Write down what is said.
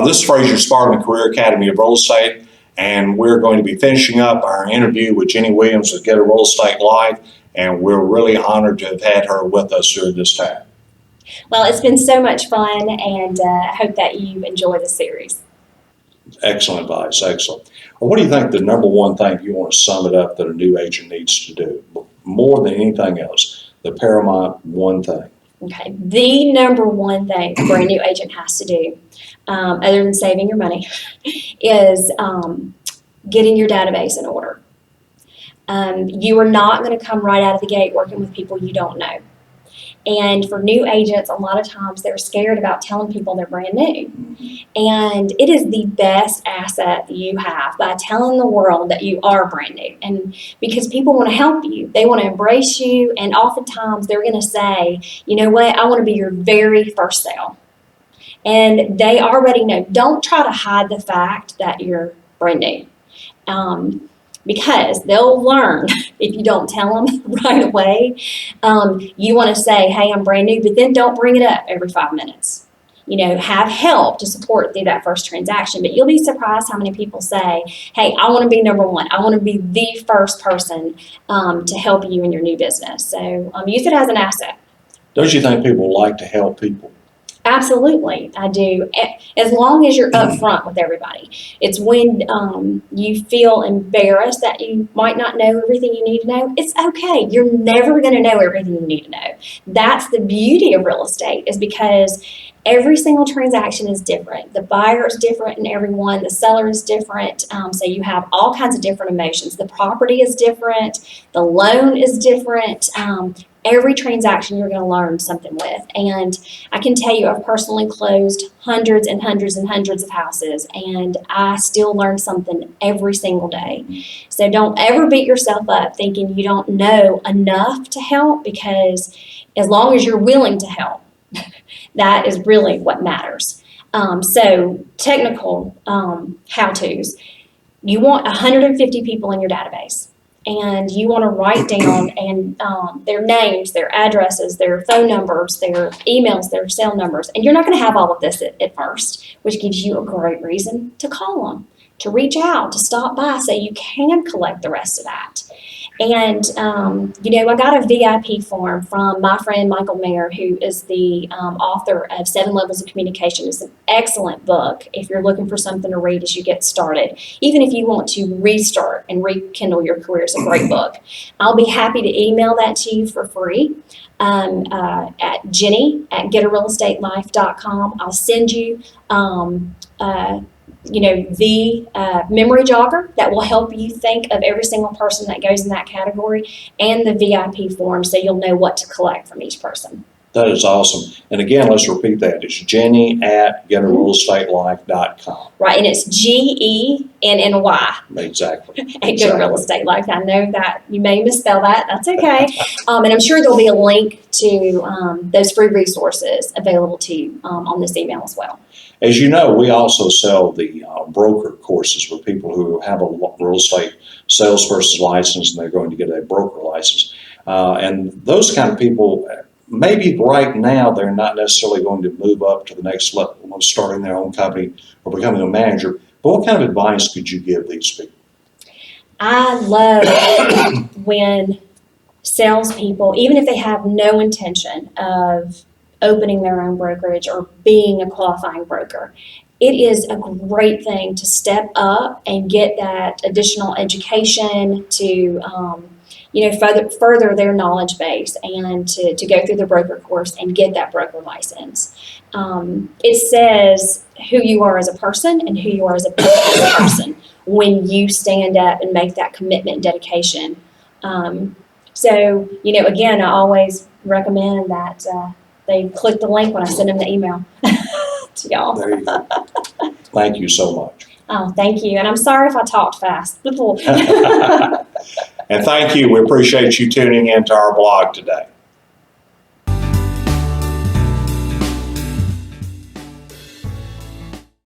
This is Fraser Spartan, Career Academy of Real Estate, and we're going to be finishing up our interview with Jenny Williams with Get a Real Estate Life, and we're really honored to have had her with us during this time. Well, it's been so much fun, and I hope that you enjoy the series. Excellent advice, excellent. Well, what do you think the number one thing, if you want to sum it up, that a new agent needs to do, more than anything else, the paramount one thing? Okay, the number one thing a brand new agent has to do, other than saving your money, is getting your database in order. You are not going to come right out of the gate working with people you don't know. And for new agents, a lot of times they're scared about telling people they're brand new. And it is the best asset that you have by telling the world that you are brand new. And because people want to help you, they want to embrace you, and oftentimes they're going to say, you know what, I want to be your very first sale. And they already know. Don't try to hide the fact that you're brand new. Because they'll learn if you don't tell them right away. You want to say, hey, I'm brand new, but then don't bring it up every 5 minutes. You know, have help to support through that first transaction. But you'll be surprised how many people say, hey, I want to be number one. I want to be the first person to help you in your new business. So use it as an asset. Don't you think people like to help people? Absolutely, I do. As long as you're upfront with everybody. It's when you feel embarrassed that you might not know everything you need to know. It's okay. You're never going to know everything you need to know. That's the beauty of real estate, is because every single transaction is different. The buyer is different in every one. The seller is different. So you have all kinds of different emotions. The property is different. The loan is different. Every transaction you're going to learn something with. And I can tell you, I've personally closed hundreds and hundreds and hundreds of houses, and I still learn something every single day. So don't ever beat yourself up thinking you don't know enough to help, because as long as you're willing to help, that is really what matters. So technical how-tos. You want 150 people in your database. And you want to write down their names, their addresses, their phone numbers, their emails, their cell numbers. And you're not going to have all of this at first, which gives you a great reason to call them, to reach out, to stop by, so you can collect the rest of that. And, I got a VIP form from my friend Michael Mayer, who is the author of 7 Levels of Communication. It's an excellent book if you're looking for something to read as you get started. Even if you want to restart and rekindle your career, it's a great book. I'll be happy to email that to you for free at jenny@getarealestatelife.com. I'll send you the memory jogger that will help you think of every single person that goes in that category, and the VIP form, so you'll know what to collect from each person. That is awesome. And again, let's repeat that. It's jenny@getarealestatelife.com. Right, and it's GENNY. Exactly. At Get a Real Estate Life. I know that you may misspell that. That's okay. And I'm sure there'll be a link to those free resources available to you on this email as well. As you know, we also sell the broker courses for people who have a real estate salesperson's license and they're going to get a broker license. And those kind of people, maybe right now they're not necessarily going to move up to the next level of starting their own company or becoming a manager. But what kind of advice could you give these people? I love when salespeople, even if they have no intention of opening their own brokerage or being a qualifying broker, it is a great thing to step up and get that additional education to further their knowledge base, and to go through the broker course and get that broker license. It says who you are as a person and who you are as a person when you stand up and make that commitment and dedication. Again, I always recommend that they click the link when I send them the email to y'all. There you go. Thank you so much. Oh, thank you. And I'm sorry if I talked fast. And thank you. We appreciate you tuning into our blog today.